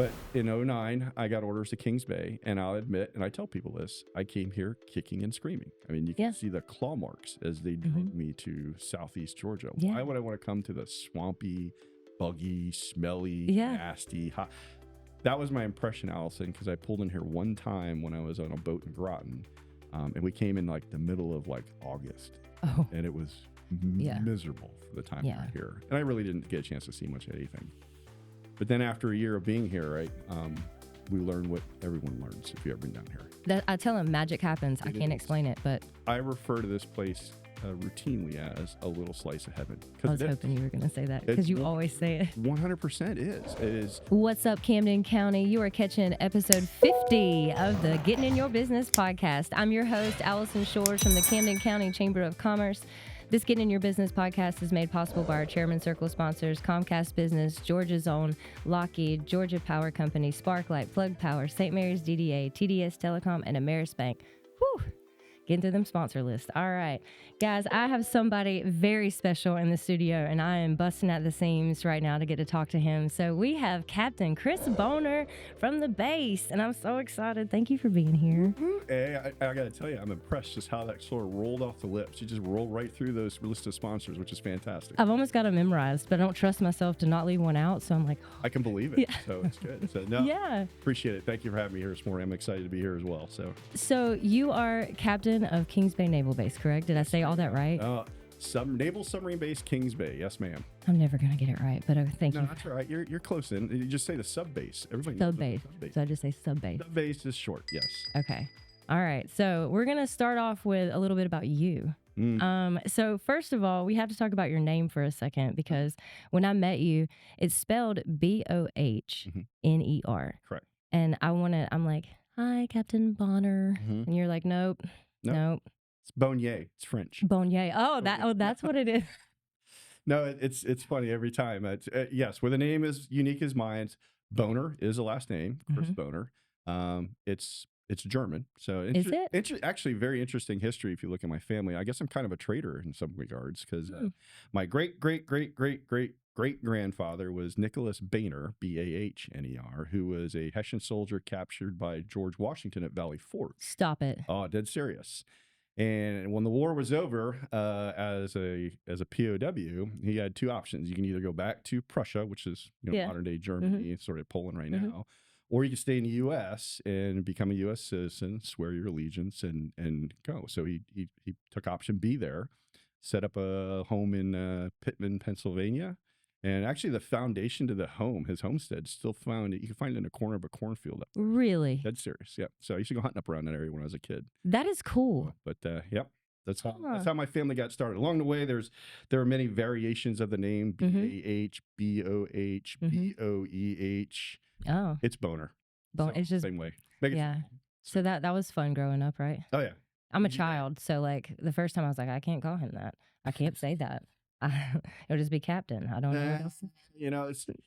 But in '09, I got orders to Kings Bay, and I'll admit, and I tell people this, I came here kicking and screaming. I mean, you can see the claw marks as they drove me to Southeast Georgia. Yeah. Why would I want to come to the swampy, buggy, smelly, nasty, hot? That was my impression, Allison, because I pulled in here one time when I was on a boat in Groton, and we came in like the middle of like August, and it was miserable for the time we were here. And I really didn't get a chance to see much of anything. But then after a year of being here, right, we learn what everyone learns if you've ever been down here. I tell them magic happens. I can't explain it, but I refer to this place routinely as a little slice of heaven. I was hoping you were going to say that because you always say it. 100% is. It is. What's up, Camden County? You are catching episode 50 of the Getting in Your Business podcast. I'm your host, Allison Shores from the Camden County Chamber of Commerce. This Getting in Your Business podcast is made possible by our Chairman Circle sponsors, Comcast Business, Georgia's Own, Lockheed, Georgia Power Company, Sparklight, Plug Power, St. Mary's DDA, TDS Telecom, and Ameris Bank. Whew. Getting through them sponsor list. All right. Guys, I have somebody very special in the studio, and I am busting at the seams right now to get to talk to him. So we have Captain Chris Bohner from the base, and I'm so excited. Thank you for being here. Hey, I got to tell you, I'm impressed just how that sort of rolled off the lips. You just rolled right through those list of sponsors, which is fantastic. I've almost got them memorized, but I don't trust myself to not leave one out, so I'm like... I can believe it, so it's good. So, no, appreciate it. Thank you for having me here this morning. I'm excited to be here as well. So you are captain of Kings Bay Naval Base, correct? Did I say all that right? Naval Submarine Base, Kings Bay. Yes, ma'am. I'm never going to get it right, but thank you. No, that's all right. You're close in. You just say the sub base. Everybody knows sub-base. So I just say sub-base. Sub-base is short, yes. Okay. All right. So we're going to start off with a little bit about you. So first of all, we have to talk about your name for a second because when I met you, it's spelled Bohner. Correct. And I'm like, hi, Captain Bohner. And you're like, nope. It's Bohner. It's French. Bohner. That's what it is. No, it's funny every time. Yes, where the name is unique as mine. Bohner is the last name, Chris Bohner. It's German. So is it? Actually, very interesting history if you look at my family. I guess I'm kind of a traitor in some regards because my great-great-great-great-great-great-grandfather was Nicholas Bohner, Bahner, who was a Hessian soldier captured by George Washington at Valley Forge. Stop it. Oh, dead serious. And when the war was over, as a POW, he had two options. You can either go back to Prussia, which is modern day Germany, sort of Poland right now, or you can stay in the U.S. and become a U.S. citizen, swear your allegiance, and go. So he took option B there, set up a home in Pittman, Pennsylvania. And actually, the foundation to the home, his homestead, still found it. You can find it in a corner of a cornfield. Really? Dead serious, yeah. So I used to go hunting up around that area when I was a kid. That is cool. But yep, that's how my family got started. Along the way, there are many variations of the name: B-A-H, B-O-H, B-O-E-H. Oh, it's Bohner. It's just same way. So that was fun growing up, right? Oh yeah. I'm a child, so like the first time I was like, I can't call him that. I can't say that. It'll just be Captain. I don't know what else.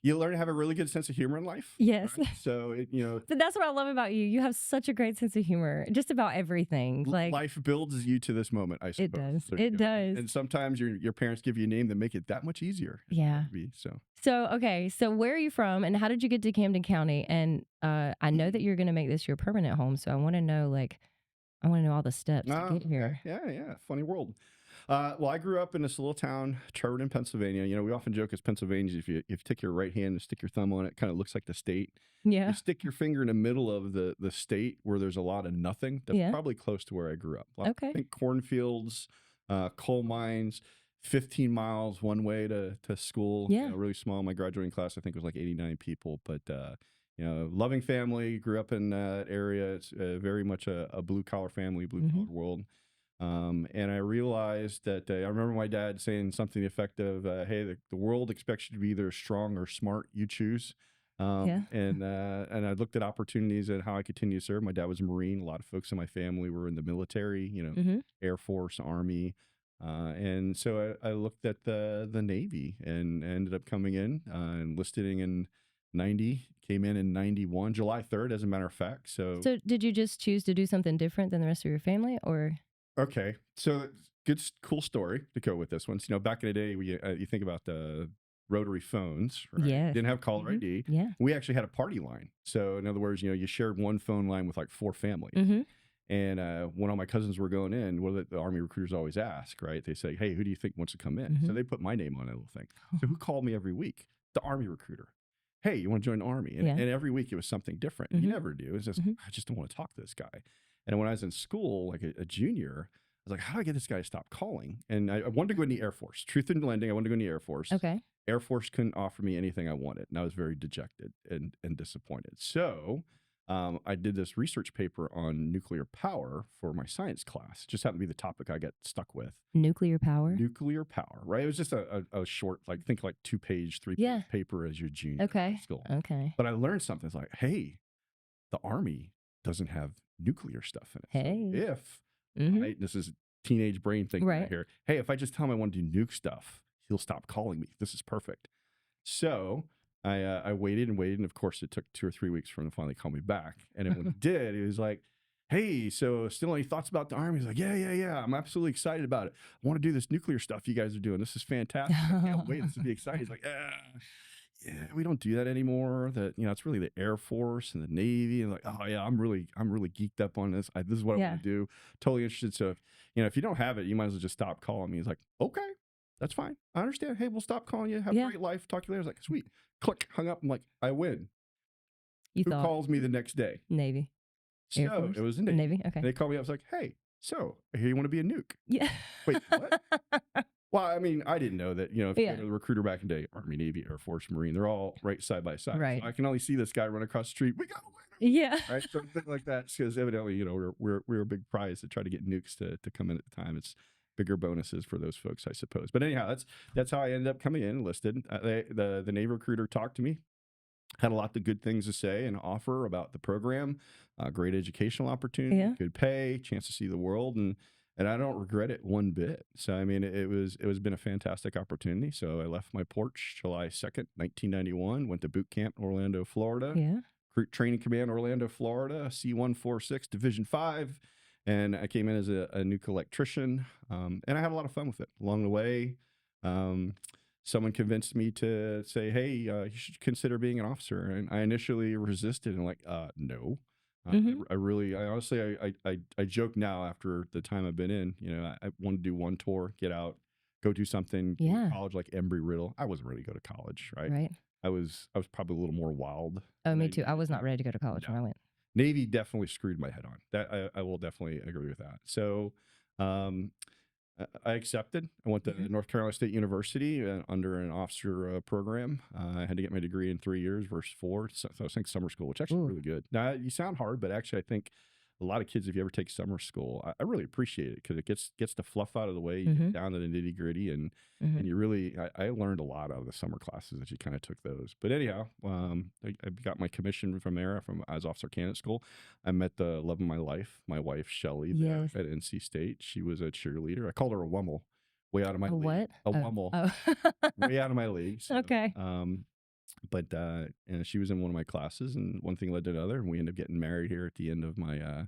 You learn to have a really good sense of humor in life. Yes. Right? So But that's what I love about you. You have such a great sense of humor, just about everything. Like life builds you to this moment. I suppose it does. And sometimes your parents give you a name that make it that much easier. Yeah. So okay. So where are you from, and how did you get to Camden County? And I know that you're going to make this your permanent home, so I want to know all the steps to get here. Yeah. Funny world. Well, I grew up in this little town, Trevorton, Pennsylvania. We often joke as Pennsylvanians, if you take your right hand and stick your thumb on it, kind of looks like the state. Yeah. You stick your finger in the middle of the state where there's a lot of nothing. That's probably close to where I grew up. Okay. I think cornfields, coal mines, 15 miles one way to school. Yeah. Really small. My graduating class, I think, was like 89 people. But, loving family, grew up in that area. It's very much a blue-collar family, blue-collar world. And I realized that I remember my dad saying something to the effect of, hey, the world expects you to be either strong or smart. You choose. And I looked at opportunities and how I continue to serve. My dad was a Marine. A lot of folks in my family were in the military, Air Force, Army. And so I looked at the Navy and ended up coming in, enlisted in 90, came in 91, July 3rd, as a matter of fact. So did you just choose to do something different than the rest of your family, or? Okay, so cool story to go with this one. So, back in the day, you think about the rotary phones, right? Yes. Didn't have caller ID. Yeah. We actually had a party line. So in other words, you shared one phone line with like 4 families. And when all my cousins were going in, what the Army recruiters always ask, right? They say, hey, who do you think wants to come in? So they put my name on that little thing. So who called me every week? The Army recruiter. Hey, you want to join the Army? And every week it was something different. You never do. It's just, I just don't want to talk to this guy. And when I was in school, like a junior, I was like, how do I get this guy to stop calling? And I wanted to go in the Air Force. Truth in lending, I wanted to go in the Air Force. Okay. Air Force couldn't offer me anything I wanted. And I was very dejected and disappointed. So I did this research paper on nuclear power for my science class. It just happened to be the topic I got stuck with. Nuclear power? Nuclear power, right? It was just a short, think like 2-page, 3-page paper as your junior school. Okay. But I learned something. It's like, hey, the Army doesn't have nuclear stuff in it. Hey. So if, right, this is teenage brain thinking right here. Hey, if I just tell him I want to do nuke stuff, he'll stop calling me. This is perfect. So I waited and waited, and of course it took 2 or 3 weeks for him to finally call me back. And then when he did, he was like, hey, so still any thoughts about the Army? He's like, yeah. I'm absolutely excited about it. I want to do this nuclear stuff you guys are doing. This is fantastic. I can't wait. This will be exciting. He's like, yeah, we don't do that anymore. That it's really the Air Force and the Navy. And like, oh yeah, I'm really geeked up on this. This is what I want to do. Totally interested. So if you don't have it, you might as well just stop calling me. He's like, okay, that's fine. I understand. Hey, we'll stop calling you. Have a great life. Talk to you later. I was like, sweet. Click, hung up. I'm like, I win. Who calls me the next day? Navy. So it was the Navy. Navy. Okay. And they called me up. I was like, hey, so I hear you want to be a nuke. Yeah. Wait, what? Well, I mean, I didn't know that, if you go to the recruiter back in the day, Army, Navy, Air Force, Marine, they're all right side by side. Right. So I can only see this guy run across the street. We got to win. Yeah. Right. So things like that. Because evidently, we're a big prize to try to get nukes to come in at the time. It's bigger bonuses for those folks, I suppose. But anyhow, that's how I ended up coming in enlisted. The Navy recruiter talked to me. Had a lot of good things to say and offer about the program, great educational opportunity, good pay, chance to see the world, and I don't regret it one bit. So I mean, it was been a fantastic opportunity. So I left my porch July 2nd, 1991. Went to boot camp in Orlando, Florida. Yeah. Training Command, Orlando, Florida. C-146, Division 5, and I came in as a nuke electrician, and I had a lot of fun with it along the way. Someone convinced me to say, hey, you should consider being an officer. And I initially resisted and no. I joke now after the time I've been in, I want to do one tour, get out, go do something, go to college like Embry-Riddle. I wasn't ready to go to college, right? Right. I was probably a little more wild. Oh, me too. I was not ready to go to college when I went. Navy definitely screwed my head on. That I will definitely agree with that. So, I accepted. I went to North Carolina State University under an officer program. I had to get my degree in 3 years versus 4. So I think summer school, which actually is really good. Now, you sound hard, but actually I think a lot of kids, if you ever take summer school, I really appreciate it because it gets the fluff out of the way, you get down to the nitty gritty, and you really, I learned a lot out of the summer classes as you kind of took those. But anyhow, I got my commission from there, as officer candidate school. I met the love of my life, my wife, Shelly, there at NC State. She was a cheerleader. I called her a Wummel, way out of my league. What? A Wummel, way out of my league. So, okay. But she was in one of my classes, and one thing led to another, and we ended up getting married here at the end of my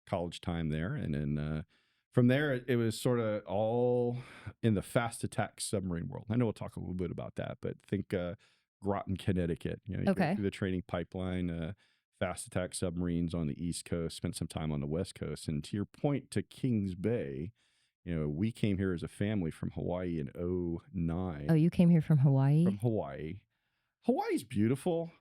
college time there. And then from there, it was sort of all in the fast attack submarine world. I know we'll talk a little bit about that, but think Groton, Connecticut. You go through the training pipeline, fast attack submarines on the East Coast, spent some time on the West Coast. And to your point, to Kings Bay, we came here as a family from Hawaii in 2009. Oh, you came here from Hawaii? From Hawaii. Hawaii's beautiful.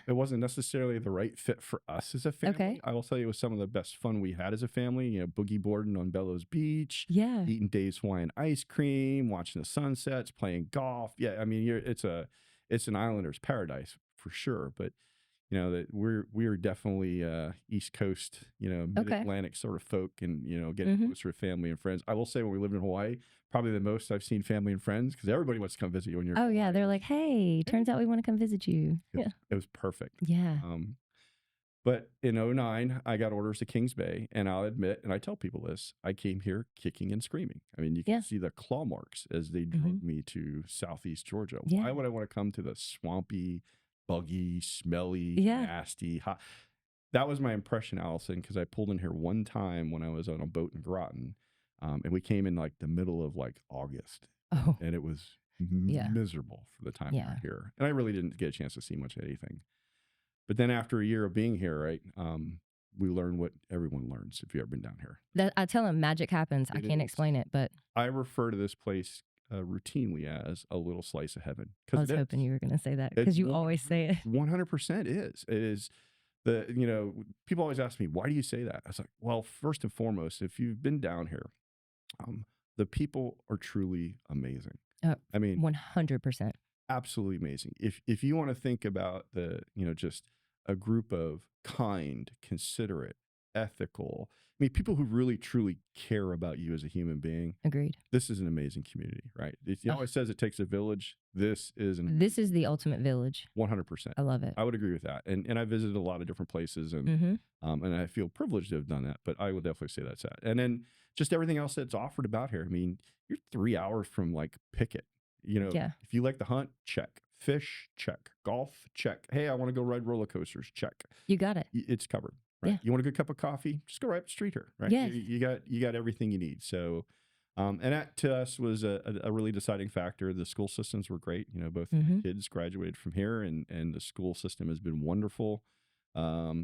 It wasn't necessarily the right fit for us as a family. Okay. I will tell you it was some of the best fun we had as a family. Boogie boarding on Bellows Beach. Yeah. Eating Dave's Hawaiian ice cream, watching the sunsets, playing golf. Yeah, I mean, it's an islander's paradise for sure. But that we're definitely East Coast, mid-Atlantic sort of folk, and getting closer to family and friends. I will say when we lived in Hawaii, probably the most I've seen family and friends, because everybody wants to come visit you when you're. Oh yeah, they're like, hey, turns out we want to come visit you. It was perfect. Yeah. But in 2009, I got orders to Kings Bay, and I'll admit, and I tell people this, I came here kicking and screaming. I mean, you can see the claw marks as they drove me to Southeast Georgia. Why would I want to come to the swampy, buggy, smelly, nasty, hot? That was my impression, Allison, because I pulled in here one time when I was on a boat in Groton, and we came in like the middle of like August, and it was miserable for the time we were here. And I really didn't get a chance to see much of anything. But then after a year of being here, right, we learn what everyone learns if you've ever been down here. I tell them magic happens. I can't explain it, but I refer to this place routinely as a little slice of heaven. I was hoping you were going to say that because you always say it. 100% is. It is people always ask me, why do you say that? I was like, well, first and foremost, if you've been down here, the people are truly amazing. I mean, 100%. Absolutely amazing. If you want to think about just a group of kind, considerate, ethical, people who really truly care about you as a human being. Agreed. This is an amazing community, right? It always says it takes a village. This is the ultimate village. 100%. I love it. I would agree with that. And I visited a lot of different places, and and I feel privileged to have done that. But I would definitely say that's that. And then just everything else that's offered about here. I mean, you're 3 hours from like Pickett. If you like to hunt, check. Fish, check. Golf, check. Hey, I want to go ride roller coasters, check. You got it. It's covered. Right? Yeah. You want a good cup of coffee? Just go right up the street here. Right? Yes. You got everything you need. So, and that to us was a really deciding factor. The school systems were great. Both my kids graduated from here, and the school system has been wonderful. So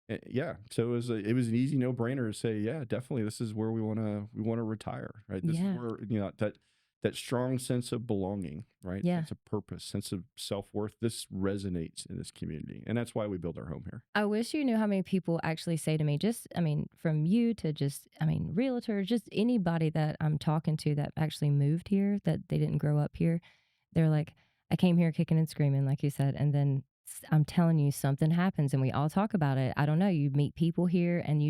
it was an easy no brainer to say, yeah, definitely, this is where we want to retire. Right? This is where that strong sense of belonging, right? Yeah. Sense of purpose, sense of self-worth. This resonates in this community. And that's why we build our home here. I wish you knew how many people actually say to me, from you to realtors, just anybody that I'm talking to that actually moved here, that they didn't grow up here. They're like, I came here kicking and screaming, like you said. And then I'm telling you, something happens and we all talk about it. I don't know. You meet people here and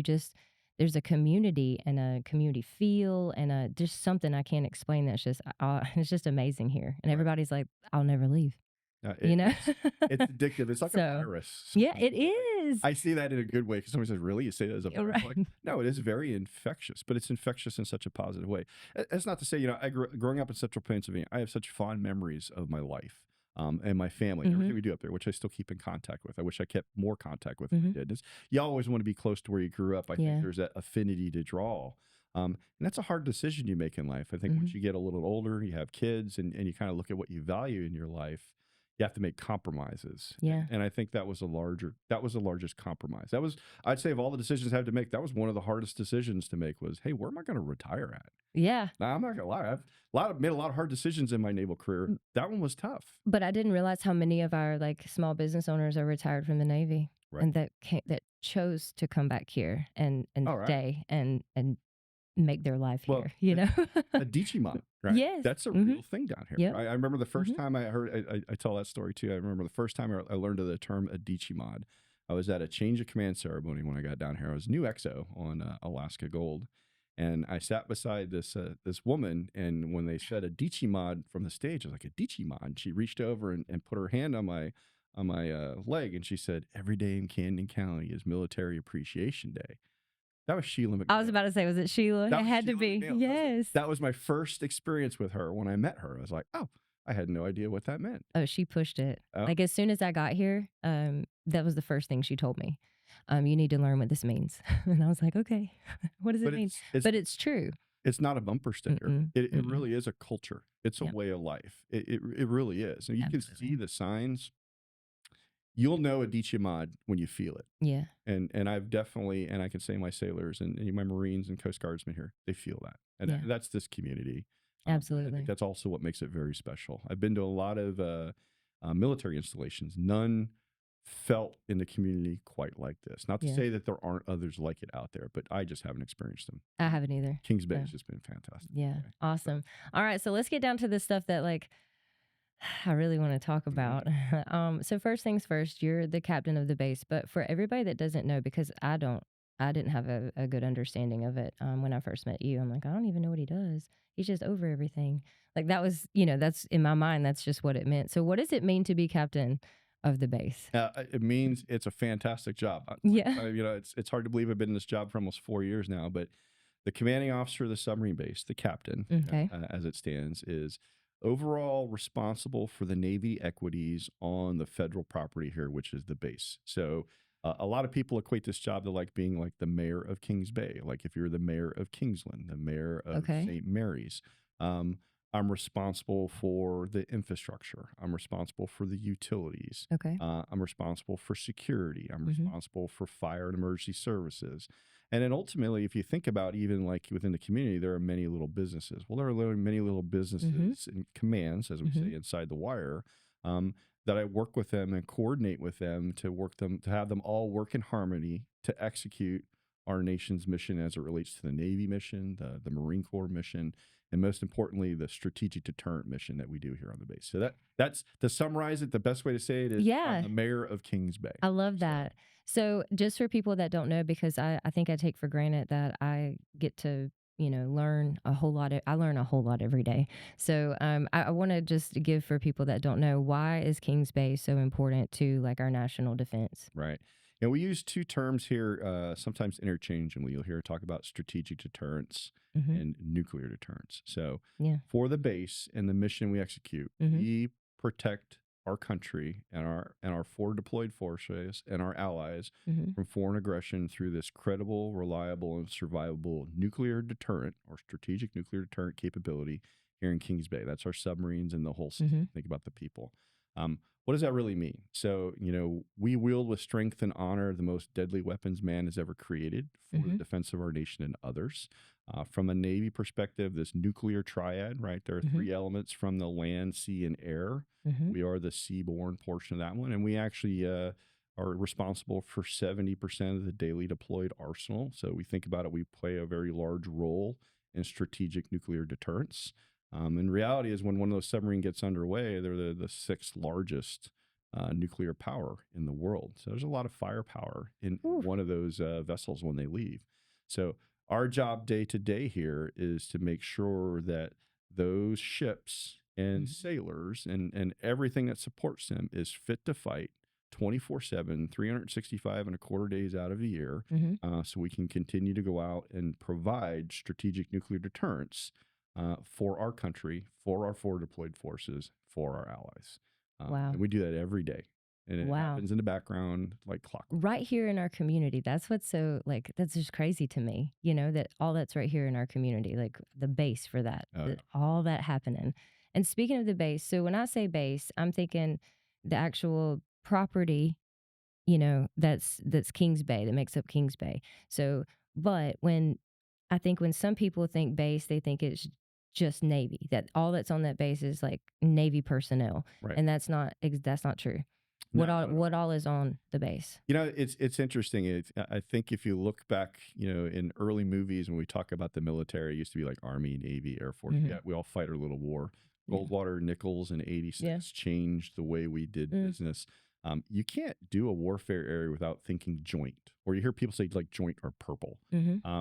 there's a community and a community feel and just something I can't explain. That's just, it's just amazing here. And everybody's like, I'll never leave. It's addictive. It's like a virus. Yeah, it is. I see that in a good way because somebody says, really? You say that as a virus? Right. Like, no, it is very infectious, but it's infectious in such a positive way. That's not to say, growing up in central Pennsylvania, I have such fond memories of my life. And my family, everything we do up there, which I still keep in contact with. I wish I kept more contact with than I did. You always want to be close to where you grew up. I think there's that affinity to draw. And that's a hard decision you make in life. I think once you get a little older, you have kids, and you kind of look at what you value in your life, you have to make compromises. Yeah. And I think that was the largest compromise. I'd say of all the decisions I had to make, that was one of the hardest decisions to make was, hey, where am I going to retire at? Yeah. Now, I'm not going to lie. I've made a lot of hard decisions in my naval career. That one was tough. But I didn't realize how many of our small business owners are retired from the Navy, right, and that chose to come back here and stay and make their life here. EDICIMAD, right? Yes. That's a real thing down here. Yep. Right? I remember the first time I heard, I tell that story too. I remember the first time I learned of the term EDICIMAD. I was at a change of command ceremony when I got down here. I was new XO on Alaska Gold. And I sat beside this woman, and when they said EDICIMAD from the stage, I was like, EDICIMAD. And she reached over and put her hand on my leg, and she said, every day in Camden County is Military Appreciation Day. That was Sheila McNeal. I was about to say, was it Sheila? It had to be. McNeal. Yes. That was my first experience with her when I met her. I was like, oh, I had no idea what that meant. Oh, she pushed it. Oh. Like as soon as I got here, that was the first thing she told me. You need to learn what this means. And I was like, okay, what does it mean? But it's true. It's not a bumper sticker. It really is a culture. It's a way of life. It really is. And you can see the signs. You'll know EDICIMAD when you feel it. Yeah. And I've definitely, and I can say my sailors and my Marines and Coast Guardsmen here, they feel that. And that's this community. Absolutely. I think that's also what makes it very special. I've been to a lot of military installations. None felt in the community quite like this. Not to say that there aren't others like it out there, but I just haven't experienced them. I haven't either. Kings Bay has just been fantastic. Yeah. Okay. Awesome. All right. So let's get down to the stuff that I really want to talk about. So first things first, you're the captain of the base, but for everybody that doesn't know, because I didn't have a good understanding of it. When I first met you, I'm like, I don't even know what he does. He's just over everything. Like that was, that's in my mind, that's just what it meant. So what does it mean to be captain of the base? It means it's a fantastic job. Yeah. It's hard to believe I've been in this job for almost 4 years now, but the commanding officer of the submarine base, the captain, as it stands, is overall responsible for the Navy equities on the federal property here, which is the base. So a lot of people equate this job to being like the mayor of Kings Bay. Like if you're the mayor of Kingsland, the mayor of St. Mary's. I'm responsible for the infrastructure. I'm responsible for the utilities. Okay. I'm responsible for security. I'm Mm-hmm. responsible for fire and emergency services. And then ultimately, if you think about even like within the community, there are many little businesses. Well, there are many little businesses and commands, as we say, inside the wire, um, that I work with them and coordinate with them to have them all work in harmony to execute our nation's mission as it relates to the Navy mission, the Marine Corps mission, and most importantly, the strategic deterrent mission that we do here on the base. So that's to summarize it. The best way to say it is, I'm the mayor of Kings Bay. I love that. So just for people that don't know, because I think I take for granted that I get to, learn a whole lot. I learn a whole lot every day. So I want to just give for people that don't know, why is Kings Bay so important to like our national defense? Right. And we use two terms here, sometimes interchangeably. You'll hear talk about strategic deterrence and nuclear deterrence. So for the base and the mission we execute, we protect our country and our forward deployed forces and our allies from foreign aggression through this credible, reliable, and survivable nuclear deterrent or strategic nuclear deterrent capability here in Kings Bay. That's our submarines and the whole system. Think about the people. What does that really mean? So, we wield with strength and honor the most deadly weapons man has ever created for the defense of our nation and others. From a Navy perspective, this nuclear triad, right? There are three elements from the land, sea, and air. We are the seaborne portion of that one. And we actually are responsible for 70% of the daily deployed arsenal. So we think about it, we play a very large role in strategic nuclear deterrence. And reality is when one of those submarines gets underway, they're the sixth largest nuclear power in the world. So there's a lot of firepower in one of those vessels when they leave. So our job day to day here is to make sure that those ships and sailors and everything that supports them is fit to fight 24/7, 365 and a quarter days out of the year, so we can continue to go out and provide strategic nuclear deterrence for our country, for our forward deployed forces, for our allies. And we do that every day. And it happens in the background like clockwork. Right here in our community. That's what's so, that's just crazy to me, that all that's right here in our community, like the base for that, all that happening. And speaking of the base, so when I say base, I'm thinking the actual property, that's Kings Bay, that makes up Kings Bay. So, but when some people think base, they think it's just Navy, that all that's on that base is like Navy personnel. Right. And that's not true. What all is on the base? It's interesting. I think if you look back, in early movies when we talk about the military, it used to be like Army, Navy, Air Force. Yeah, we all fight our little war. Goldwater, Nichols, and 86 changed the way we did business. You can't do a warfare area without thinking joint, or you hear people say like joint or purple,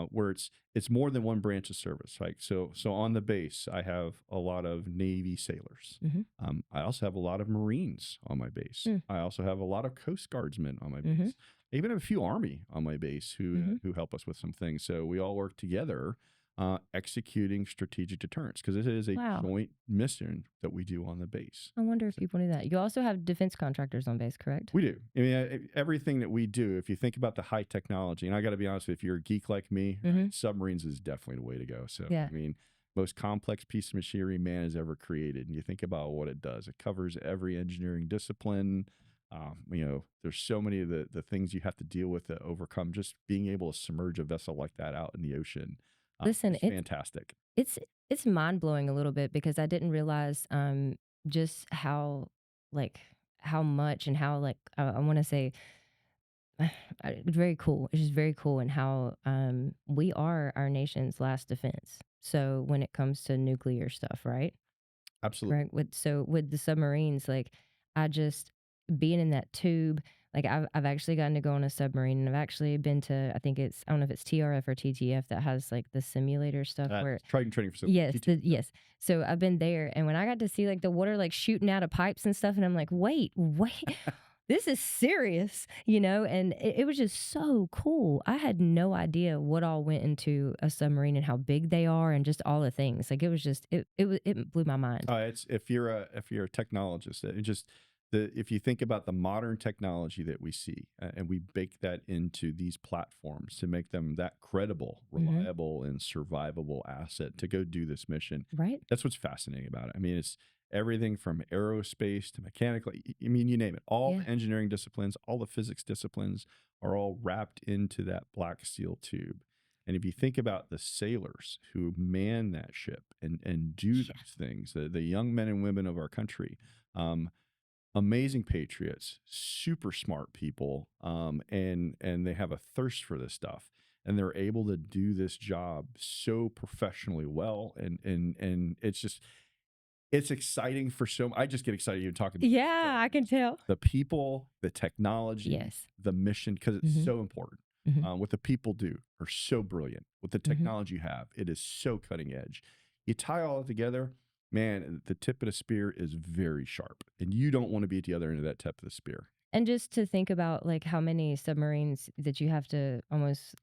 where it's more than one branch of service, right? So on the base, I have a lot of Navy sailors. I also have a lot of Marines on my base. I also have a lot of Coast Guardsmen on my base. I even have a few Army on my base who help us with some things. So we all work together executing strategic deterrence, because it is a joint mission that we do on the base. I wonder if people knew that. You also have defense contractors on base, correct? We do. I mean, everything that we do, if you think about the high technology, and I got to be honest, if you're a geek like me, submarines is definitely the way to go. So, I mean, most complex piece of machinery man has ever created. And you think about what it does. It covers every engineering discipline. There's so many of the things you have to deal with to overcome just being able to submerge a vessel like that out in the ocean. Listen, it's fantastic. It's mind blowing a little bit, because I didn't realize just how much and how I want to say very cool. It's just very cool, and how we are our nation's last defense. So when it comes to nuclear stuff, right? Absolutely. Right. With the submarines, I just being in that tube. I've actually gotten to go on a submarine, and I've actually been to, I don't know if it's TRF or TTF that has the simulator stuff where Triton Training Facility. Yes, yes. So I've been there, and when I got to see the water shooting out of pipes and stuff, and I'm like, wait, this is serious, and it was just so cool. I had no idea what all went into a submarine and how big they are, and just all the things. It was just it blew my mind. It's if you're a technologist, if you think about the modern technology that we see, and we bake that into these platforms to make them that credible, reliable, and survivable asset to go do this mission, Right. that's what's fascinating about it. I mean, it's everything from aerospace to mechanical. I mean, you name it. All Yeah. the engineering disciplines, all the physics disciplines are all wrapped into that black steel tube. And if you think about the sailors who man that ship and do these things, the young men and women of our country, amazing patriots, super smart people, and they have a thirst for this stuff, and they're able to do this job so professionally well, and it's exciting for I just get excited even talking about Yeah, I can tell. the people, the technology, Yes. the mission, because it's so important. Mhm. What the people do are so brilliant. What the technology you have, it is so cutting edge. You tie all it together, man, the tip of the spear is very sharp, and you don't want to be at the other end of that tip of the spear. And just to think about like how many submarines that you have to almost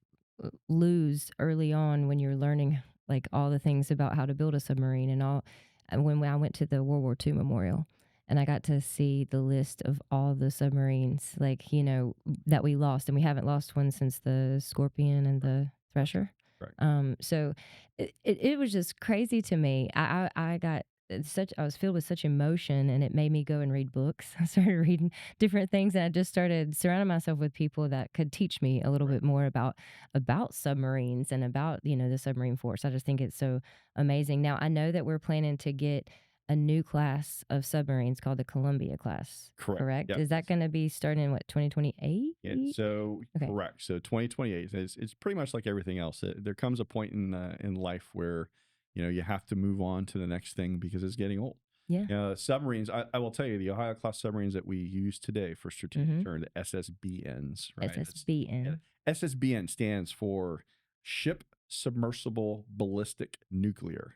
lose early on when you're learning like all the things about how to build a submarine and all. And when I went to the World War II Memorial and I got to see the list of all the submarines, like, you know, that we lost, and we haven't lost one since the Scorpion and the Thresher. Right. So it was just crazy to me. I got I was filled with such emotion, and it made me go and read books. I started reading different things, and I just started surrounding myself with people that could teach me a little bit more about submarines and about, you know, the submarine force. I just think it's so amazing. Now I know that we're planning to get a new class of submarines called the Columbia class. Correct? Yep. Is that going to be starting in what, 2028? Yeah, so Okay. correct. So 2028 it's pretty much like everything else. There comes a point in life where, you know, you have to move on to the next thing because it's getting old. Yeah. Submarines, I will tell you, the Ohio class submarines that we use today for strategic deterrent, the SSBNs, right? SSBN. SSBN stands for Ship Submersible Ballistic Nuclear.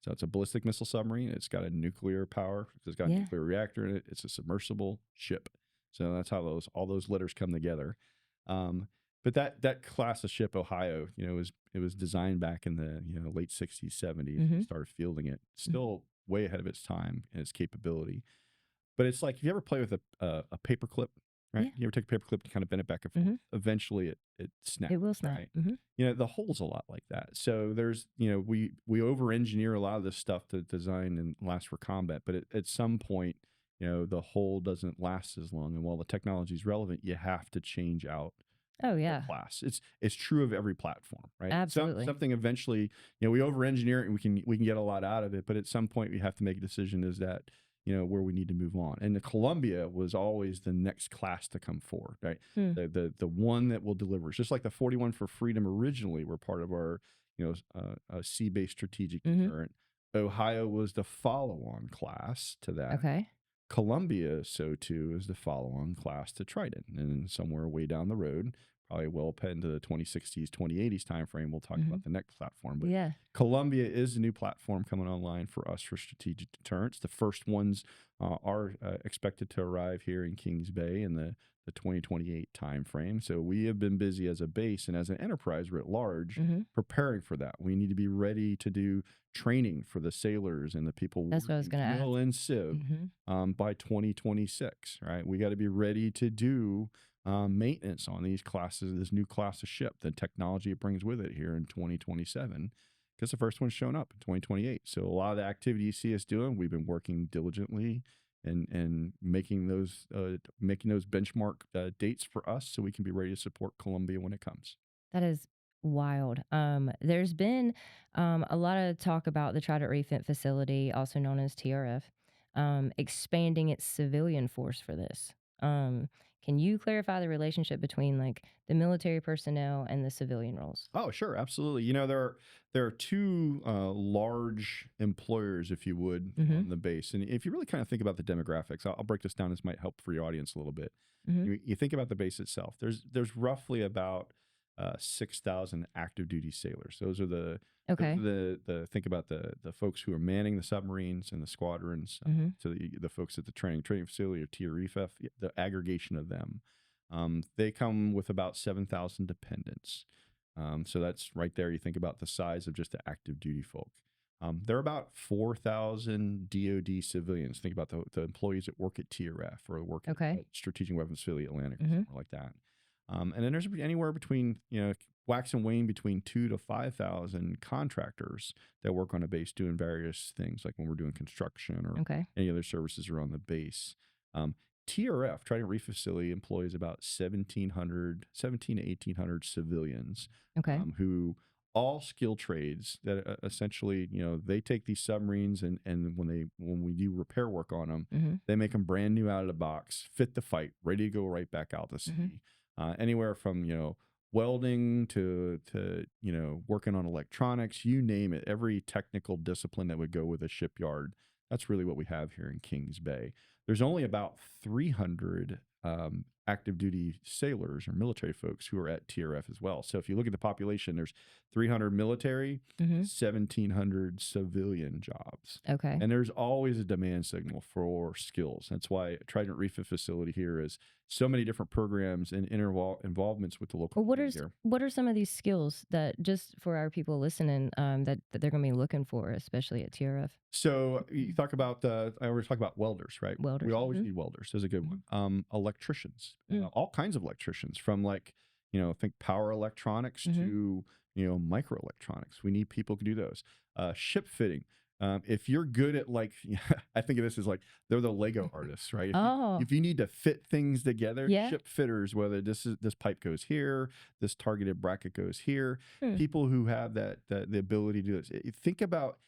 So it's a ballistic missile submarine. It's got a nuclear power. It's got a nuclear reactor in it. It's a submersible ship. So that's how all those letters come together. But that class of ship, Ohio, you know, it was designed back in the late 60s, 70s. We started fielding it. Still way ahead of its time and its capability. But it's like, if you ever play with a paper clip, right? Yeah. You ever take a paper clip and kind of bend it back and forth? Eventually it snaps. It will snap. Right? You know, the hole's a lot like that. So there's, you know, we over engineer a lot of this stuff to design and last for combat, but at some point, you know, the hole doesn't last as long. And while the technology is relevant, you have to change out the class. It's true of every platform, right? Absolutely. Something eventually, you know, we over engineer it and we can get a lot out of it, but at some point we have to make a decision, is that, you know, where we need to move on. And the Columbia was always the next class to come forward, right? The one that will deliver. It's just like the 41 for Freedom originally were part of our, you know, sea-based strategic deterrent. Ohio was the follow-on class to that. Okay. Columbia, so too, is the follow-on class to Trident. And somewhere way down the road, probably well into the 2060s, 2080s timeframe, we'll talk about the next platform. But Columbia is the new platform coming online for us for strategic deterrence. The first ones are expected to arrive here in Kings Bay in the 2028 timeframe. So we have been busy as a base and as an enterprise writ large preparing for that. We need to be ready to do training for the sailors and the people That's what I was going to ask. and Civ by 2026, right? We got to be ready to do maintenance on these classes, this new class of ship, the technology it brings with it here in 2027, because the first one's shown up in 2028. So a lot of the activity you see us doing, we've been working diligently and making those benchmark dates for us so we can be ready to support Columbia when it comes. That is wild. There's been a lot of talk about the Trident Refit facility, also known as TRF, expanding its civilian force for this. Can you clarify the relationship between like the military personnel and the civilian roles? Oh, sure, absolutely. You know, there are two large employers, if you would, on the base. And if you really kind of think about the demographics, I'll break this down. This might help for your audience a little bit. You think about the base itself. There's roughly about 6,000 active duty sailors. Those are the think about the folks who are manning the submarines and the squadrons, to the folks at the training facility or TREFF, the aggregation of them. They come with about 7,000 dependents. So that's right there. You think about the size of just the active duty folk. There are about 4,000 DoD civilians. Think about the employees that work at TRF or work at Strategic Weapons Facility Atlantic or something like that. And then there's anywhere between, wax and wane between 2,000 to 5,000 contractors that work on a base doing various things, like when we're doing construction or any other services around the base. TRF, Trident Reef Facility, employs about 17 to 1,800 civilians who all skill trades that essentially, they take these submarines and when we do repair work on them, they make them brand new out of the box, fit the fight, ready to go right back out to sea. Anywhere from, welding to working on electronics, you name it, every technical discipline that would go with a shipyard. That's really what we have here in Kings Bay. There's only about 300 active duty sailors or military folks who are at TRF as well. So if you look at the population, there's 300 military, 1,700 civilian jobs. And there's always a demand signal for skills. That's why Trident Reef Facility here is so many different programs and involvements with the local community here. What are some of these skills that, just for our people listening, that they're going to be looking for, especially at TRF? So you talk about, I always talk about welders, right? Welders. We always need welders. There's a good one. Electricians, all kinds of electricians, from think power electronics to, microelectronics. We need people who do those. Ship fitting. If you're good at I think of this as they're the Lego artists, right? If you need to fit things together, ship fitters, whether this pipe goes here, this targeted bracket goes here, people who have the ability to do this. Think about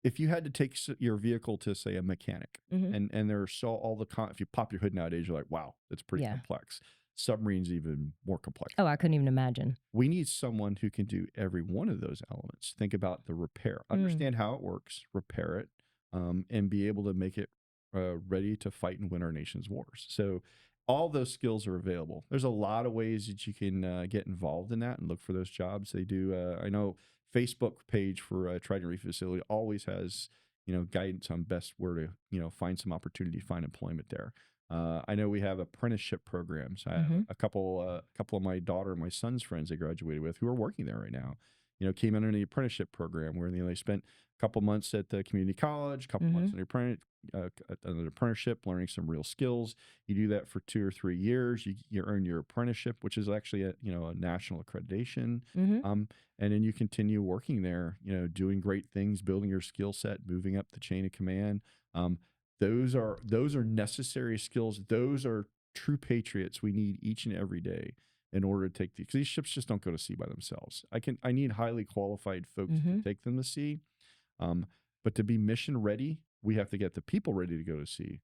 if you had to take your vehicle to, say, a mechanic, and there's if you pop your hood nowadays, you're like, wow, that's pretty complex. Submarines even more complex. Oh, I couldn't even imagine. We need someone who can do every one of those elements. Think about the repair, understand how it works, repair it, and be able to make it ready to fight and win our nation's wars. So all those skills are available. There's a lot of ways that you can get involved in that and look for those jobs. They do. I know Facebook page for Trident Reef Facility always has guidance on best where to find some opportunity, find employment there. I know we have apprenticeship programs. I have a couple of my daughter and my son's friends they graduated with who are working there right now. Came under the apprenticeship program where they spent a couple months at the community college, a couple months in an apprenticeship, learning some real skills. You do that for 2 or 3 years. You earn your apprenticeship, which is actually a national accreditation. And then you continue working there, doing great things, building your skill set, moving up the chain of command. Those are necessary skills. Those are true patriots we need each and every day in order to take because these ships just don't go to sea by themselves. I need highly qualified folks to take them to sea. But to be mission ready, we have to get the people ready to go to sea,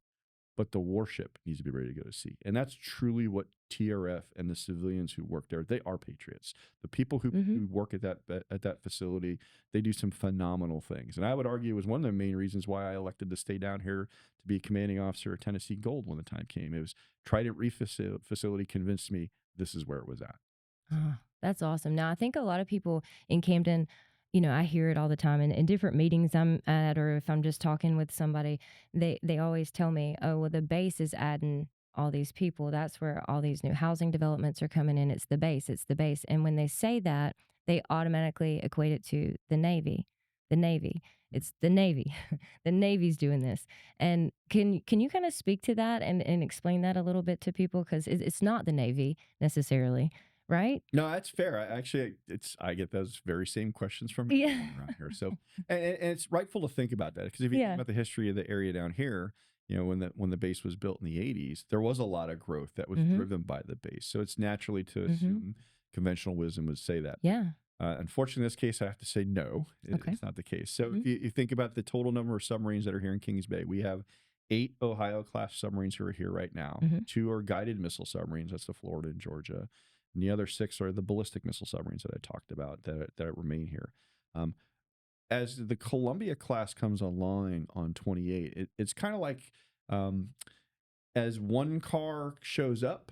but the warship needs to be ready to go to sea. And that's truly what TRF and the civilians who work there, they are patriots. The people who work at that facility, they do some phenomenal things. And I would argue it was one of the main reasons why I elected to stay down here to be a commanding officer at Tennessee Gold when the time came. It was Trident Reef Facility convinced me this is where it was at. Oh, that's awesome. Now, I think a lot of people in Camden, I hear it all the time in different meetings I'm at, or if I'm just talking with somebody, they always tell me, oh, well, the base is adding all these people. That's where all these new housing developments are coming in. It's the base. It's the base. And when they say that, they automatically equate it to the Navy. The Navy. It's the Navy. The Navy's doing this. And can you kind of speak to that and explain that a little bit to people? Because it's not the Navy necessarily. Right? No, that's fair. I get those very same questions from around here. So, and it's rightful to think about that because if you think about the history of the area down here, when the base was built in the 80s, there was a lot of growth that was driven by the base. So it's naturally to assume conventional wisdom would say that. Yeah. Unfortunately, in this case, I have to say no. It's not the case. So if you think about the total number of submarines that are here in Kings Bay, we have 8 Ohio-class submarines who are here right now. 2 are guided missile submarines. That's the Florida and Georgia. And the other 6 are the ballistic missile submarines that I talked about that remain here. As the Columbia class comes online on 28, it's kind of like as one car shows up,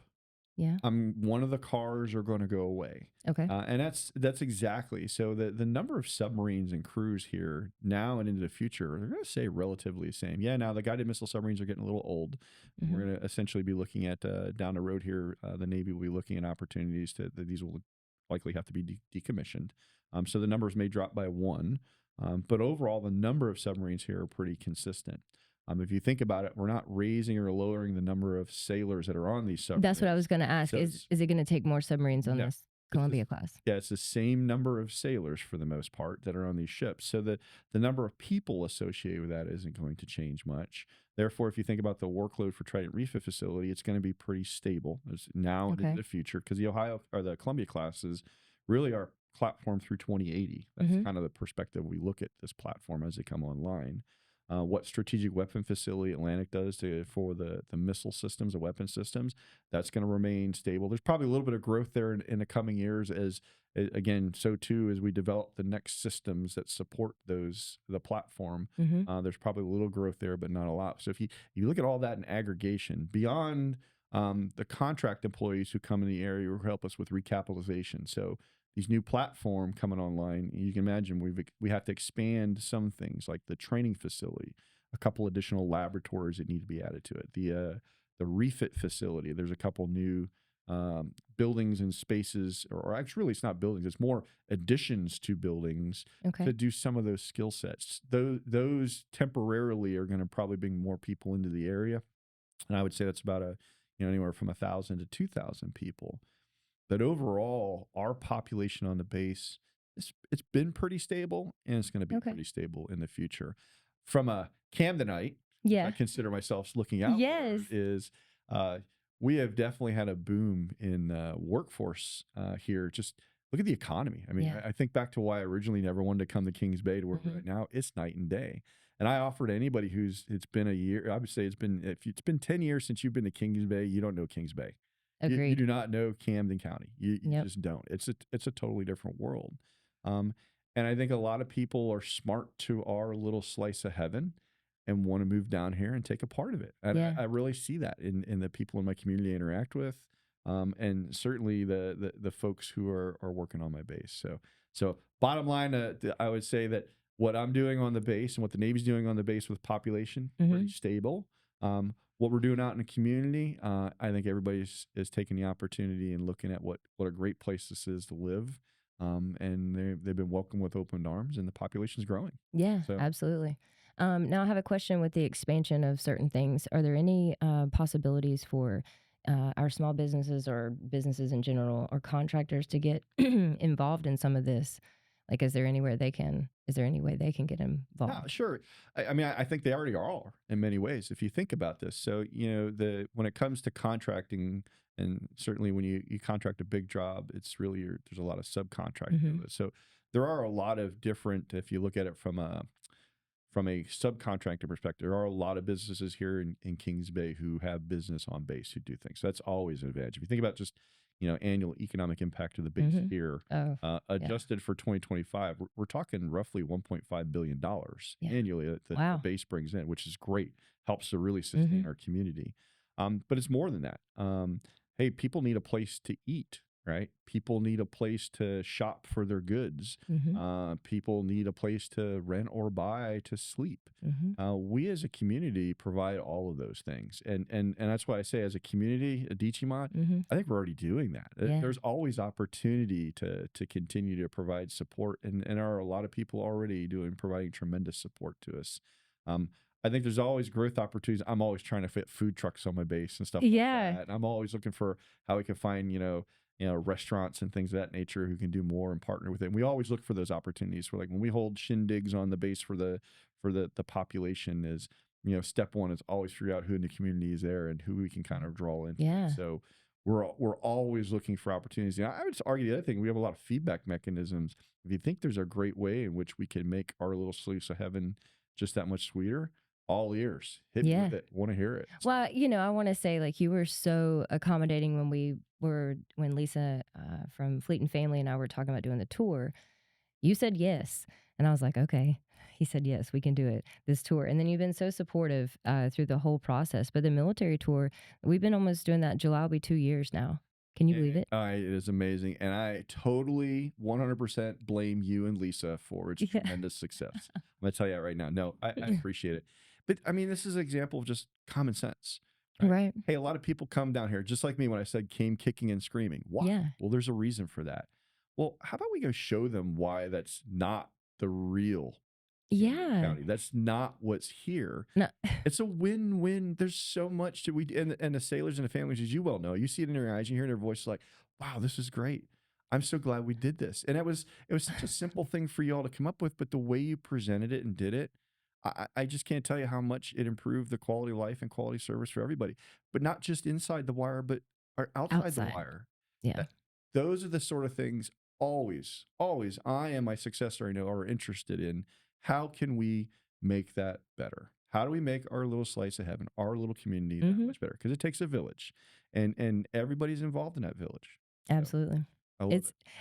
one of the cars are going to go away. Okay. And that's exactly. So the number of submarines and crews here now and into the future, they're going to stay relatively the same. Yeah, now the guided missile submarines are getting a little old. We're going to essentially be looking at down the road here, the Navy will be looking at opportunities that these will likely have to be decommissioned. So the numbers may drop by 1. But overall, the number of submarines here are pretty consistent. If you think about it, we're not raising or lowering the number of sailors that are on these submarines. That's what I was going to ask. So Is it going to take more submarines on No. this It's the Columbia class? Yeah, it's the same number of sailors for the most part that are on these ships. So the number of people associated with that isn't going to change much. Therefore, if you think about the workload for Trident Reef facility, it's going to be pretty stable now and into the future, because the Ohio or the Columbia classes really are platform through 2080. That's kind of the perspective we look at this platform as they come online. What strategic weapon facility Atlantic does for the missile systems, the weapon systems, that's going to remain stable. There's probably a little bit of growth there in the coming years as so too as we develop the next systems that support the platform. There's probably a little growth there, but not a lot. So if you look at all that in aggregation, beyond the contract employees who come in the area who help us with recapitalization. So these new platform coming online, you can imagine we have to expand some things like the training facility, a couple additional laboratories that need to be added to it. The refit facility, there's a couple new buildings and spaces, or actually really it's not buildings, it's more additions to buildings to do some of those skill sets. Those temporarily are going to probably bring more people into the area. And I would say that's about anywhere from 1,000 to 2,000 people. But overall, our population on the base, it's been pretty stable, and it's going to be pretty stable in the future. From a Camdenite, I consider myself looking out, is we have definitely had a boom in workforce here. Just look at the economy. I mean, I think back to why I originally never wanted to come to Kings Bay to work right now. It's night and day. And I offered anybody it's been a year, I would say if it's been 10 years since you've been to Kings Bay, you don't know Kings Bay. You do not know Camden County. You just don't. It's a totally different world. And I think a lot of people are smart to our little slice of heaven and want to move down here and take a part of it. And I really see that in the people in my community I interact with, and certainly the folks who are working on my base. So bottom line, I would say that what I'm doing on the base and what the Navy's doing on the base with population, pretty stable. What we're doing out in the community, I think everybody is taking the opportunity and looking at what a great place this is to live. And they've been welcomed with open arms, and the population's growing. Yeah, absolutely. Now I have a question with the expansion of certain things. Are there any possibilities for our small businesses or businesses in general or contractors to get involved in some of this? Like, is there any way they can get involved? Sure. I mean, I think they already are in many ways, if you think about this. So, when it comes to contracting, and certainly when you contract a big job, it's really, there's a lot of subcontracting. So there are a lot of different, if you look at it from a subcontractor perspective, there are a lot of businesses here in Kings Bay who have business on base who do things. So that's always an advantage. If you think about just annual economic impact of the base here, adjusted for 2025, we're talking roughly $1.5 billion annually that the base brings in, which is great. Helps to really sustain our community. But it's more than that. Hey, people need a place to eat, right? People need a place to shop for their goods. People need a place to rent or buy to sleep. We as a community provide all of those things. And that's why I say, as a community, EDICIMAD, I think we're already doing that. There's always opportunity to continue to provide support. And there are a lot of people already providing tremendous support to us. I think there's always growth opportunities. I'm always trying to fit food trucks on my base and stuff like that. And I'm always looking for how we can find, restaurants and things of that nature who can do more and partner with it. And we always look for those opportunities. For, like, when we hold shindigs on the base for the population, is step one is always figure out who in the community is there and who we can kind of draw in. So we're always looking for opportunities. I would just argue the other thing, we have a lot of feedback mechanisms. If you think there's a great way in which we can make our little slice of heaven just that much sweeter, all ears. Hit me with it. Want to hear it. Well, I want to say, like, you were so accommodating when Lisa from Fleet and Family and I were talking about doing the tour. You said yes. And I was like, okay. He said, yes, we can do it, this tour. And then you've been so supportive through the whole process. But the military tour, we've been almost doing that. July will be 2 years now. Can you believe it? It is amazing. And I totally 100% blame you and Lisa for its tremendous success. I'm going to tell you that right now. No, I appreciate it. But I mean, this is an example of just common sense. Right? Hey, a lot of people come down here, just like me when I said came kicking and screaming. Why? Well, there's a reason for that. Well, how about we go show them why that's not the real Yeah. County. That's not what's here. No. It's a win-win. There's so much to we and the sailors and the families, as you well know, you see it in their eyes, you hear in their voice like, wow, this is great. I'm so glad we did this. And it was such a simple thing for you all to come up with, but the way you presented it and did it, I just can't tell you how much it improved the quality of life and quality service for everybody. But not just inside the wire, but outside the wire. Yeah. Those are the sort of things always I and my successor I know are interested in. How can we make that better? How do we make our little slice of heaven, our little community that much better? Because it takes a village, and everybody's involved in that village. Absolutely. So,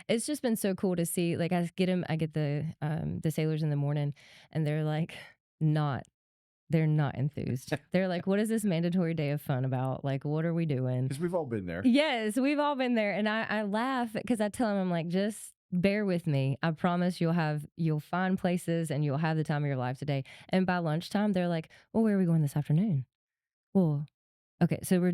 it's just been so cool to see. Like I get the sailors in the morning, and they're like they're not enthused. They're like, what is this mandatory day of fun about? Like, what are we doing? Because we've all been there. Yes, we've all been there. And I laugh because I tell them, I'm like, just bear with me. I promise you'll find places and you'll have the time of your life today. And by lunchtime, they're like, well, where are we going this afternoon? Well, okay, so we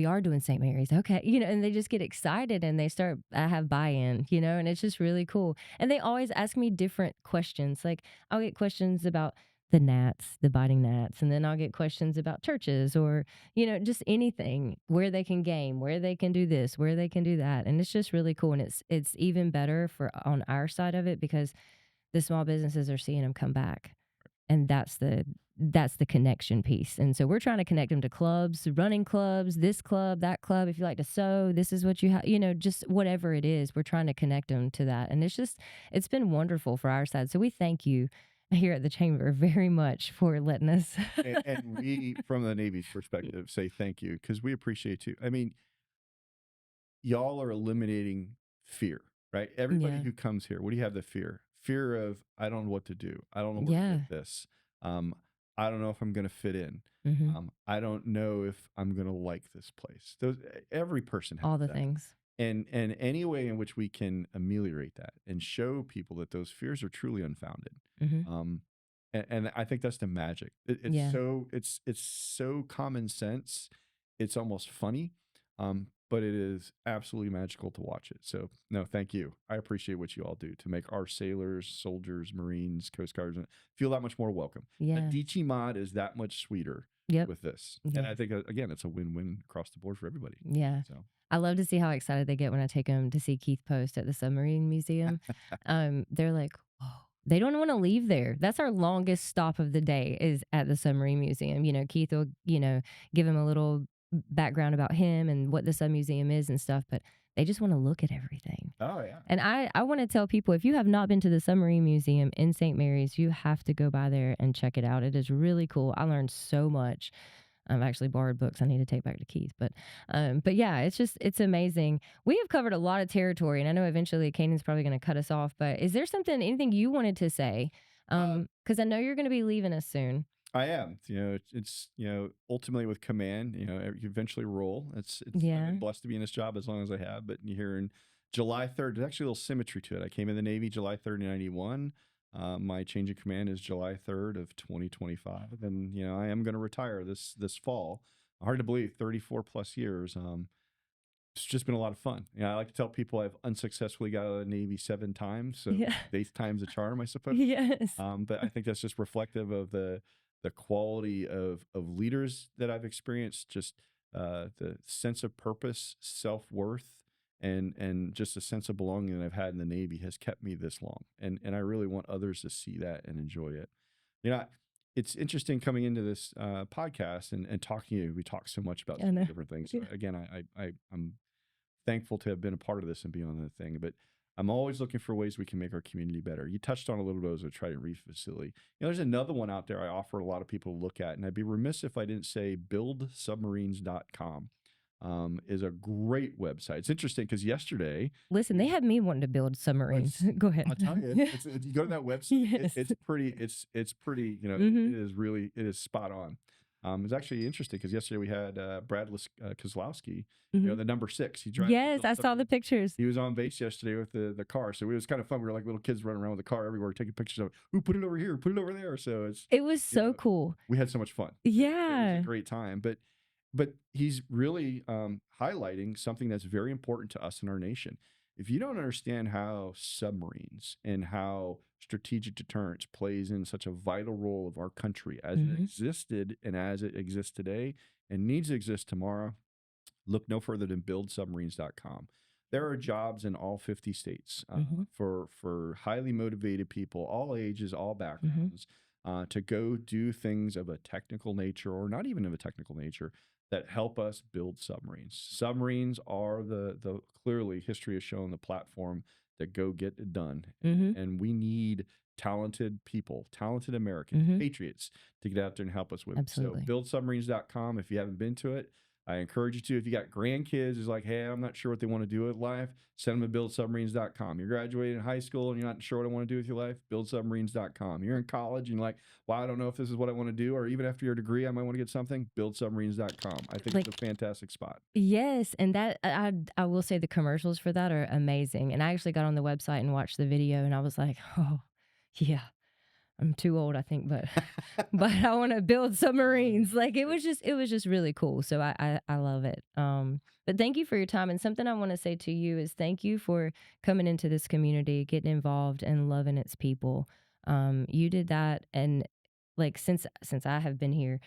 are doing St. Mary's. Okay. And they just get excited and I have buy-in, and it's just really cool. And they always ask me different questions. Like I'll get questions about the gnats, the biting gnats, and then I'll get questions about churches or, just anything where they can game, where they can do this, where they can do that. And it's just really cool. And it's even better on our side of it because the small businesses are seeing them come back. And that's the connection piece. And so we're trying to connect them to clubs, running clubs, this club, that club. If you like to sew, this is what you have, just whatever it is, we're trying to connect them to that. And it's been wonderful for our side. So we thank you here at the Chamber very much for letting us. and we, from the Navy's perspective, say thank you because we appreciate you. I mean, y'all are eliminating fear, right? Everybody who comes here, what do you have the fear? Fear of, I don't know what to do. I don't know what to do with this. I don't know if I'm going to fit in. I don't know if I'm going to like this place. Every person has all the that. Things. And any way in which we can ameliorate that and show people that those fears are truly unfounded. And I think that's the magic. It's so common sense. It's almost funny. But it is absolutely magical to watch it. So no, thank you. I appreciate what you all do to make our sailors, soldiers, Marines, Coast Guards feel that much more welcome. Yeah. EDICIMAD is that much sweeter with this. Yeah. And I think, again, it's a win-win across the board for everybody. Yeah. So I love to see how excited they get when I take them to see Keith Post at the Submarine Museum. They're like, whoa. They don't want to leave there. That's our longest stop of the day is at the Submarine Museum. Keith will, give them a little background about him and what the Sub Museum is and stuff, but they just want to look at everything. Oh, yeah. And I want to tell people, if you have not been to the Submarine Museum in St. Mary's, you have to go by there and check it out. It is really cool. I learned so much. I've actually borrowed books I need to take back to Keith. But yeah, it's amazing. We have covered a lot of territory, and I know eventually Kanan's probably going to cut us off, but is there anything you wanted to say? Because I know you're going to be leaving us soon. I am. It's ultimately with command, you eventually roll. I've been blessed to be in this job as long as I have, but here in July 3rd, there's actually a little symmetry to it. I came in the Navy July 3rd, 91. My change of command is July 3rd of 2025. And, I am going to retire this fall. Hard to believe, 34 plus years. It's just been a lot of fun. I like to tell people I've unsuccessfully got out of the Navy 7 times. So 8th time's a charm, I suppose. Yes. But I think that's just reflective of the quality of leaders that I've experienced, just the sense of purpose, self-worth, and just a sense of belonging that I've had in the Navy has kept me this long. And I really want others to see that and enjoy it. It's interesting coming into this podcast and talking to you. We talk so much about different things. So again, I'm thankful to have been a part of this and be on the thing, but I'm always looking for ways we can make our community better. You touched on a little bit of a Trident Reef facility. There's another one out there I offer a lot of people to look at, and I'd be remiss if I didn't say buildsubmarines.com is a great website. It's interesting because yesterday... Listen, they had me wanting to build submarines. Go ahead. I'll tell you, you go to that website, it's pretty, it is spot on. It's actually interesting because yesterday we had Brad Kozlowski, the number 6. He drives. Yes, I saw the pictures. He was on base yesterday with the car, so it was kind of fun. We were like little kids running around with the car everywhere, taking pictures of, ooh, put it over here, put it over there. So it was so cool. We had so much fun. Yeah, it was a great time. But he's really highlighting something that's very important to us in our nation. if you don't understand how submarines and how strategic deterrence plays in such a vital role of our country as it existed and as it exists today and needs to exist tomorrow, look no further than buildsubmarines.com. There are jobs in all 50 states for highly motivated people, all ages, all backgrounds, to go do things of a technical nature or not even of a technical nature that help us build submarines. Submarines are the clearly history has shown the platform that go get it done. And we need talented people, talented Americans, patriots to get out there and help us with Absolutely. it. So buildsubmarines.com. If you haven't been to it, I encourage you to. If you got grandkids who's like, hey, I'm not sure what they want to do with life, send them to buildsubmarines.com. You're graduating high school and you're not sure what I want to do with your life, buildsubmarines.com. You're in college and you're like, well, I don't know if this is what I want to do, or even after your degree, I might want to get something, buildsubmarines.com. I think it's a fantastic spot. Yes, and that I will say the commercials for that are amazing. And I actually got on the website and watched the video, and I was like, oh, yeah. I'm too old, I think, but I want to build submarines. Like it was just really cool. So I love it. But thank you for your time. And something I want to say to you is thank you for coming into this community, getting involved, and loving its people. You did that, and like since I have been here,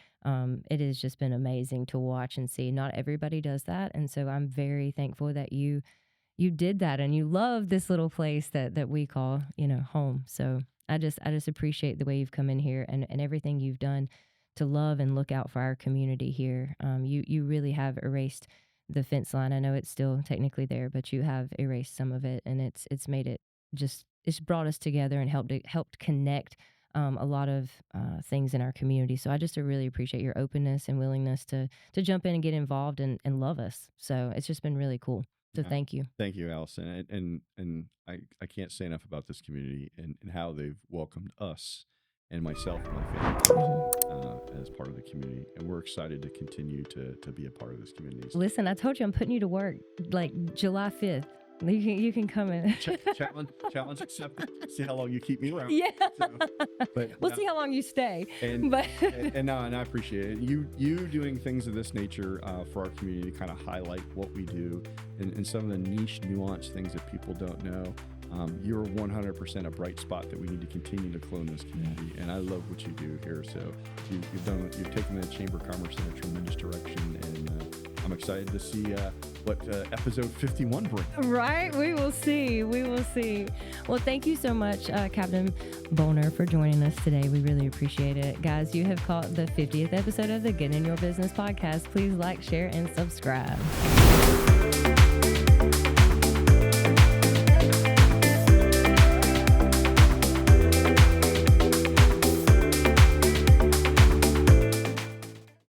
it has just been amazing to watch and see. Not everybody does that, and so I'm very thankful that you did that, and you love this little place that we call home. So I just appreciate the way you've come in here and everything you've done to love and look out for our community here. You really have erased the fence line. I know it's still technically there, but you have erased some of it, and it's made it it's brought us together and helped connect a lot of things in our community. So I just really appreciate your openness and willingness to jump in and get involved and love us. So it's just been really cool. So thank you. Thank you, Allison. And I can't say enough about this community and how they've welcomed us and myself and my family as part of the community. And we're excited to continue to be a part of this community. Listen, I told you I'm putting you to work like July 5th. You can come in. Challenge accepted. See how long you keep me around. Yeah. But we'll see how long you stay. And I appreciate it. You doing things of this nature for our community to kind of highlight what we do and some of the niche, nuanced things that people don't know. You're 100% a bright spot that we need to continue to clone this community, and I love what you do here. So you've taken the Chamber of Commerce in a tremendous direction, and I'm excited to see what episode 51 brings. Right, we will see. Well, thank you so much, Captain Bohner, for joining us today. We really appreciate it, guys. You have caught the 50th episode of the Get in Your Business podcast. Please like, share, and subscribe.